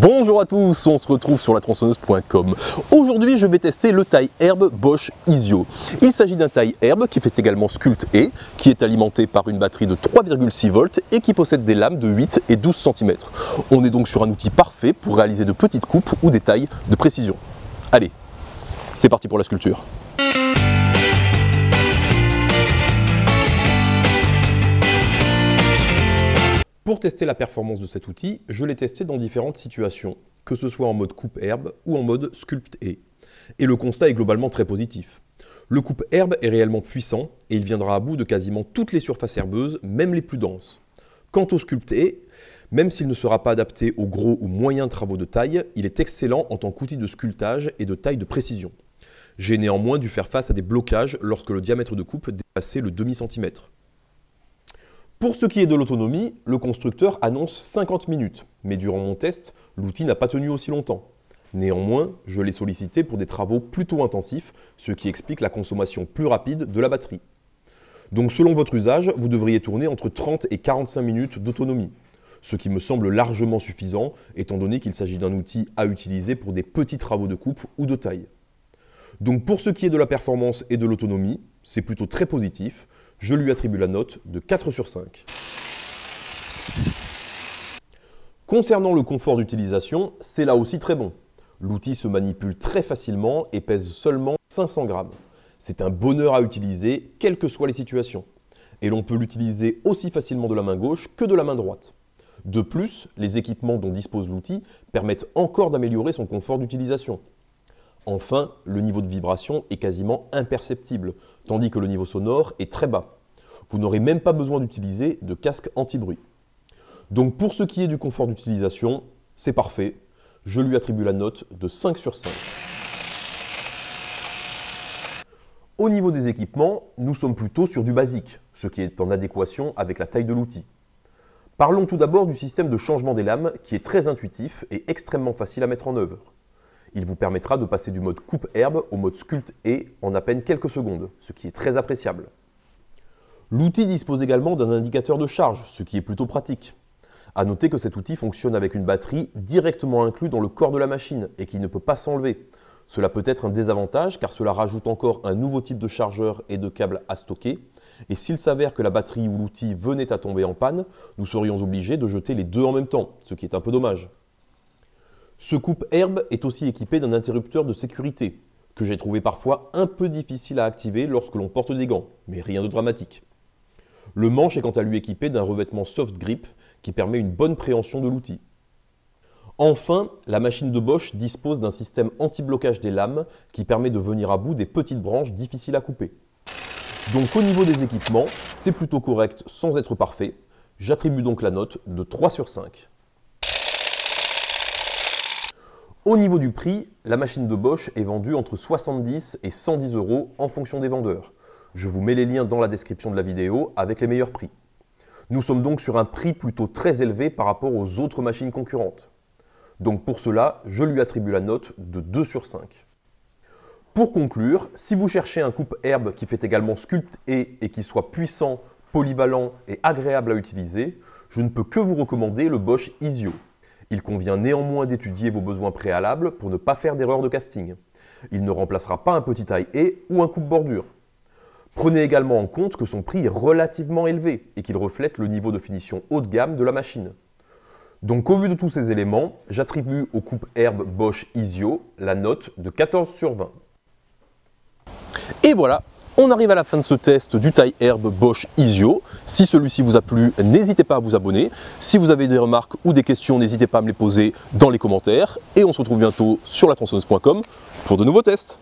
Bonjour à tous, on se retrouve sur latronçonneuse.com. Aujourd'hui, je vais tester le taille herbe Bosch Isio. Il s'agit d'un taille herbe qui fait également Sculpt E, qui est alimenté par une batterie de 3,6 volts et qui possède des lames de 8 et 12 cm. On est donc sur un outil parfait pour réaliser de petites coupes ou des tailles de précision. Allez, c'est parti pour la sculpture. Pour tester la performance de cet outil, je l'ai testé dans différentes situations, que ce soit en mode coupe-herbe ou en mode Sculpt E. Et le constat est globalement très positif. Le coupe-herbe est réellement puissant et il viendra à bout de quasiment toutes les surfaces herbeuses, même les plus denses. Quant au Sculpt E, même s'il ne sera pas adapté aux gros ou moyens travaux de taille, il est excellent en tant qu'outil de sculptage et de taille de précision. J'ai néanmoins dû faire face à des blocages lorsque le diamètre de coupe dépassait le demi-centimètre. Pour ce qui est de l'autonomie, le constructeur annonce 50 minutes, mais durant mon test, l'outil n'a pas tenu aussi longtemps. Néanmoins, je l'ai sollicité pour des travaux plutôt intensifs, ce qui explique la consommation plus rapide de la batterie. Donc selon votre usage, vous devriez tourner entre 30 et 45 minutes d'autonomie, ce qui me semble largement suffisant, étant donné qu'il s'agit d'un outil à utiliser pour des petits travaux de coupe ou de taille. Donc pour ce qui est de la performance et de l'autonomie, c'est plutôt très positif. Je lui attribue la note de 4 sur 5. Concernant le confort d'utilisation, c'est là aussi très bon. L'outil se manipule très facilement et pèse seulement 500 grammes. C'est un bonheur à utiliser, quelles que soient les situations. Et l'on peut l'utiliser aussi facilement de la main gauche que de la main droite. De plus, les équipements dont dispose l'outil permettent encore d'améliorer son confort d'utilisation. Enfin, le niveau de vibration est quasiment imperceptible, tandis que le niveau sonore est très bas. Vous n'aurez même pas besoin d'utiliser de casque anti-bruit. Donc pour ce qui est du confort d'utilisation, c'est parfait. Je lui attribue la note de 5 sur 5. Au niveau des équipements, nous sommes plutôt sur du basique, ce qui est en adéquation avec la taille de l'outil. Parlons tout d'abord du système de changement des lames qui est très intuitif et extrêmement facile à mettre en œuvre. Il vous permettra de passer du mode coupe-herbe au mode Sculpt E en à peine quelques secondes, ce qui est très appréciable. L'outil dispose également d'un indicateur de charge, ce qui est plutôt pratique. A noter que cet outil fonctionne avec une batterie directement inclue dans le corps de la machine et qui ne peut pas s'enlever. Cela peut être un désavantage car cela rajoute encore un nouveau type de chargeur et de câble à stocker. Et s'il s'avère que la batterie ou l'outil venait à tomber en panne, nous serions obligés de jeter les deux en même temps, ce qui est un peu dommage. Ce coupe-herbe est aussi équipé d'un interrupteur de sécurité, que j'ai trouvé parfois un peu difficile à activer lorsque l'on porte des gants, mais rien de dramatique. Le manche est quant à lui équipé d'un revêtement soft grip qui permet une bonne préhension de l'outil. Enfin, la machine de Bosch dispose d'un système anti-blocage des lames qui permet de venir à bout des petites branches difficiles à couper. Donc au niveau des équipements, c'est plutôt correct sans être parfait. J'attribue donc la note de 3 sur 5. Au niveau du prix, la machine de Bosch est vendue entre 70 et 110 € en fonction des vendeurs. Je vous mets les liens dans la description de la vidéo avec les meilleurs prix. Nous sommes donc sur un prix plutôt très élevé par rapport aux autres machines concurrentes. Donc pour cela, je lui attribue la note de 2 sur 5. Pour conclure, si vous cherchez un coupe-herbe qui fait également Sculpt E et qui soit puissant, polyvalent et agréable à utiliser, je ne peux que vous recommander le Bosch Isio. Il convient néanmoins d'étudier vos besoins préalables pour ne pas faire d'erreur de casting. Il ne remplacera pas un petit taille E ou un coupe-bordure. Prenez également en compte que son prix est relativement élevé et qu'il reflète le niveau de finition haut de gamme de la machine. Donc au vu de tous ces éléments, j'attribue au coupe-herbe Bosch Isio la note de 14 sur 20. Et voilà, on arrive à la fin de ce test du taille herbe Bosch Isio. Si celui-ci vous a plu, n'hésitez pas à vous abonner. Si vous avez des remarques ou des questions, n'hésitez pas à me les poser dans les commentaires. Et on se retrouve bientôt sur latronçonneuse.com pour de nouveaux tests.